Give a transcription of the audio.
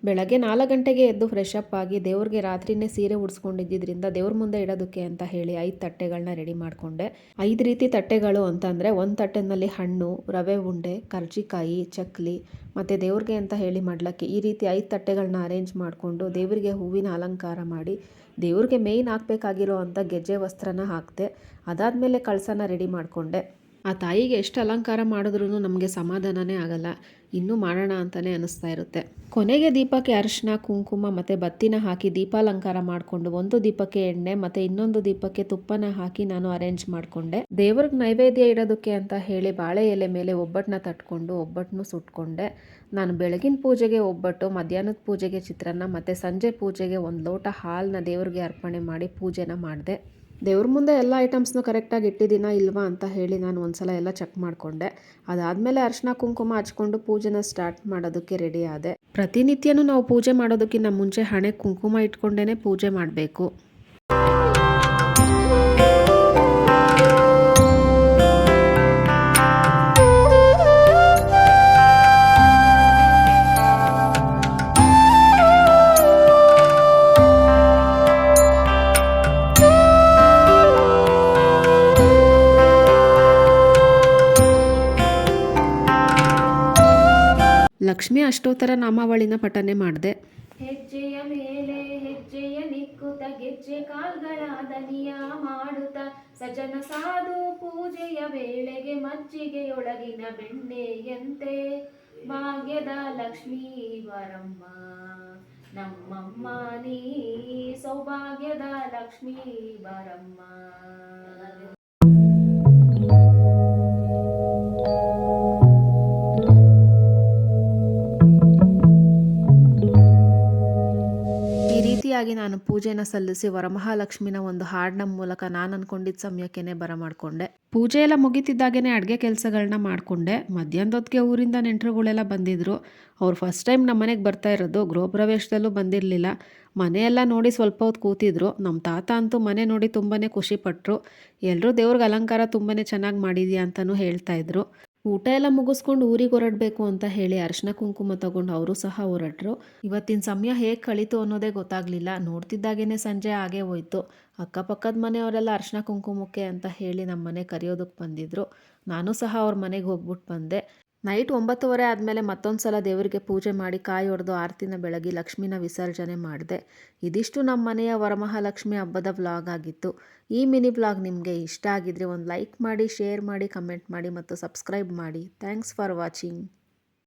ಬೆಳಗ್ಗೆ 4 ಗಂಟೆಗೆ ಎದ್ದು ಫ್ರೆಶ್ ಅಪ್ ಆಗಿ ದೇವ್ರಿಗೆ ರಾತ್ರಿನೇ ಸೀರೆ ಉಡ್ಸ್ಕೊಂಡಿದ್ದರಿಂದ ದೇವ್ರ ಮುಂದೆ ಇಡೋದಕ್ಕೆ ಅಂತ ಹೇಳಿ 5 ತಟ್ಟೆಗಳನ್ನ ರೆಡಿ ಮಾಡಿಕೊಂಡೆ. 5 ರೀತಿ ತಟ್ಟೆಗಳು ಅಂತಂದರೆ, ಒಂದು ತಟ್ಟೆನಲ್ಲಿ ಹಣ್ಣು, ರವೆ ಉಂಡೆ, ಕರ್ಜಿಕಾಯಿ, ಚಕ್ಲಿ ಮತ್ತು ದೇವ್ರಿಗೆ ಅಂತ ಹೇಳಿ ಮಡ್ಲಕ್ಕಿ, ಈ ರೀತಿ 5 ತಟ್ಟೆಗಳನ್ನ ಅರೇಂಜ್ ಮಾಡಿಕೊಂಡು ದೇವರಿಗೆ ಹೂವಿನ ಅಲಂಕಾರ ಮಾಡಿ ದೇವ್ರಿಗೆ ಮೇಯ್ನ್ ಹಾಕಬೇಕಾಗಿರೋ ಅಂಥ ಗೆಜ್ಜೆ ವಸ್ತ್ರನ ಹಾಕಿದೆ. ಅದಾದಮೇಲೆ ಕಳಸನ ರೆಡಿ ಮಾಡಿಕೊಂಡೆ. ಆ ತಾಯಿಗೆ ಎಷ್ಟು ಅಲಂಕಾರ ಮಾಡಿದ್ರೂ ನಮಗೆ ಸಮಾಧಾನನೇ ಆಗಲ್ಲ, ಇನ್ನೂ ಮಾಡೋಣ ಅಂತಲೇ ಅನ್ನಿಸ್ತಾ ಇರುತ್ತೆ. ಕೊನೆಗೆ ದೀಪಕ್ಕೆ ಅರಿಶಿನ, ಕುಂಕುಮ ಮತ್ತು ಬತ್ತಿನ ಹಾಕಿ ದೀಪಾಲಂಕಾರ ಮಾಡಿಕೊಂಡು ಒಂದು ದೀಪಕ್ಕೆ ಎಣ್ಣೆ ಮತ್ತು ಇನ್ನೊಂದು ದೀಪಕ್ಕೆ ತುಪ್ಪನ ಹಾಕಿ ನಾನು ಅರೇಂಜ್ ಮಾಡಿಕೊಂಡೆ. ದೇವ್ರಿಗೆ ನೈವೇದ್ಯ ಇಡೋದಕ್ಕೆ ಅಂತ ಹೇಳಿ ಬಾಳೆ ಎಲೆ ಮೇಲೆ ಒಬ್ಬಟ್ಟನ್ನ ತಟ್ಕೊಂಡು ಒಬ್ಬಟ್ಟನ್ನು ಸುಟ್ಕೊಂಡೆ. ನಾನು ಬೆಳಗಿನ ಪೂಜೆಗೆ ಒಬ್ಬಟ್ಟು, ಮಧ್ಯಾಹ್ನದ ಪೂಜೆಗೆ ಚಿತ್ರಾನ್ನ ಮತ್ತು ಸಂಜೆ ಪೂಜೆಗೆ ಒಂದು ಲೋಟ ಹಾಲನ್ನ ದೇವ್ರಿಗೆ ಅರ್ಪಣೆ ಮಾಡಿ ಪೂಜೆನ ಮಾಡಿದೆ. ದೇವ್ರ ಮುಂದೆ ಎಲ್ಲ ಐಟಮ್ಸ್ನು ಕರೆಕ್ಟಾಗಿ ಇಟ್ಟಿದ್ದೀನಾ ಇಲ್ವಾ ಅಂತ ಹೇಳಿ ನಾನು ಒಂದ್ಸಲ ಎಲ್ಲ ಚೆಕ್ ಮಾಡಿಕೊಂಡೆ. ಅದಾದಮೇಲೆ ಅರಿಶಿನ ಕುಂಕುಮ ಹಚ್ಕೊಂಡು ಪೂಜೆನ ಸ್ಟಾರ್ಟ್ ಮಾಡೋದಕ್ಕೆ ರೆಡಿ ಆದೆ. ಪ್ರತಿನಿತ್ಯನೂ ನಾವು ಪೂಜೆ ಮಾಡೋದಕ್ಕಿಂತ ಮುಂಚೆ ಹಣೆ ಕುಂಕುಮ ಇಟ್ಕೊಂಡೇ ಪೂಜೆ ಮಾಡಬೇಕು. ಲಕ್ಷ್ಮಿ ಅಷ್ಟೋತ್ತರ ನಾಮಾವಳಿನ ಪಠನೆ ಮಾಡಿದೆ. ಹೆಜ್ಜೆಯ ಮೇಲೆ ಹೆಜ್ಜೆಯ ನಿಕ್ಕುತ ಗೆಜ್ಜೆ ಕಾಲ್ಗಳ ದನಿಯ ಮಾಡುತ್ತ ಸಜನ ಸಾಧು ಪೂಜೆಯ ವೇಳೆಗೆ ಮಜ್ಜಿಗೆಯೊಳಗಿನ ಬೆಣ್ಣೆಯಂತೆ ಭಾಗ್ಯದ ಲಕ್ಷ್ಮೀ ವರಮ್ಮ ನಮ್ಮಮ್ಮ ನೀ ಸೌಭಾಗ್ಯದ ಲಕ್ಷ್ಮೀ ವರಮ್ಮ. ನಾನು ಪೂಜೆನ ಸಲ್ಲಿಸಿ ವರಮಹಾಲಕ್ಷ್ಮಿನ ಒಂದು ಹಾಡಿನ ಮೂಲಕ ನಾನು ಅಂದ್ಕೊಂಡಿದ್ದ ಸಮಯಕ್ಕೇನೆ ಬರಮಾಡಿಕೊಂಡೆ. ಪೂಜೆ ಎಲ್ಲ ಮುಗಿತಿದ್ದಾಗೇನೆ ಅಡುಗೆ ಕೆಲಸಗಳನ್ನ ಮಾಡಿಕೊಂಡೆ. ಮಧ್ಯಾಹ್ನದೊತ್ತಿಗೆ ಊರಿಂದ ನೆಂಟರುಗಳೆಲ್ಲ ಬಂದಿದ್ದರು. ಅವ್ರು ಫಸ್ಟ್ ಟೈಮ್ ನಮ್ಮ ಮನೆಗೆ ಬರ್ತಾ ಇರೋದು, ಗೃಹ ಪ್ರವೇಶದಲ್ಲೂ ಬಂದಿರಲಿಲ್ಲ. ಮನೆಯೆಲ್ಲ ನೋಡಿ ಸ್ವಲ್ಪ ಹೊತ್ತು ಕೂತಿದ್ರು. ನಮ್ಮ ತಾತ ಅಂತೂ ಮನೆ ನೋಡಿ ತುಂಬಾ ಖುಷಿಪಟ್ಟರು. ಎಲ್ಲರೂ ದೇವ್ರಿಗೆ ಅಲಂಕಾರ ತುಂಬಾ ಚೆನ್ನಾಗಿ ಮಾಡಿದ್ಯಾ ಅಂತಲೂ ಹೇಳ್ತಾಯಿದ್ರು. ಊಟ ಎಲ್ಲ ಮುಗಿಸ್ಕೊಂಡು ಊರಿಗೆ ಹೊರಡಬೇಕು ಅಂತ ಹೇಳಿ ಅರಿಶಿನ ಕುಂಕುಮ ತಗೊಂಡು ಅವರು ಸಹ ಹೊರಟರು. ಇವತ್ತಿನ ಸಮಯ ಹೇಗೆ ಕಳೀತು ಅನ್ನೋದೇ ಗೊತ್ತಾಗಲಿಲ್ಲ. ನೋಡ್ತಿದ್ದಾಗೇ ಸಂಜೆ ಆಗೇ ಹೋಯ್ತು. ಅಕ್ಕಪಕ್ಕದ ಮನೆಯವರೆಲ್ಲ ಅರಿಶಿನ ಕುಂಕುಮಕ್ಕೆ ಅಂತ ಹೇಳಿ ನಮ್ಮ ಮನೆ ಕರೆಯೋದಕ್ಕೆ ಬಂದಿದ್ದರು. ನಾನು ಸಹ ಅವ್ರ ಮನೆಗೆ ಹೋಗ್ಬಿಟ್ಟು ಬಂದೆ. ನೈಟ್ 9:30 ಆದಮೇಲೆ ಮತ್ತೊಂದು ಸಲ ದೇವರಿಗೆ ಪೂಜೆ ಮಾಡಿ ಕಾಯಿ ಹೊಡೆದು ಆರತಿನ ಬೆಳಗಿ ಲಕ್ಷ್ಮಿನ ವಿಸರ್ಜನೆ ಮಾಡಿದೆ. ಇದಿಷ್ಟು ನಮ್ಮ ಮನೆಯ ವರಮಹಾಲಕ್ಷ್ಮಿ ಹಬ್ಬದ ವ್ಲಾಗ್ ಆಗಿತ್ತು. ಈ ಮಿನಿ ವ್ಲಾಗ್ ನಿಮಗೆ ಇಷ್ಟ ಆಗಿದ್ರೆ ಒಂದು ಲೈಕ್ ಮಾಡಿ, ಶೇರ್ ಮಾಡಿ, ಕಮೆಂಟ್ ಮಾಡಿ ಮತ್ತು ಸಬ್ಸ್ಕ್ರೈಬ್ ಮಾಡಿ. Thanks for watching.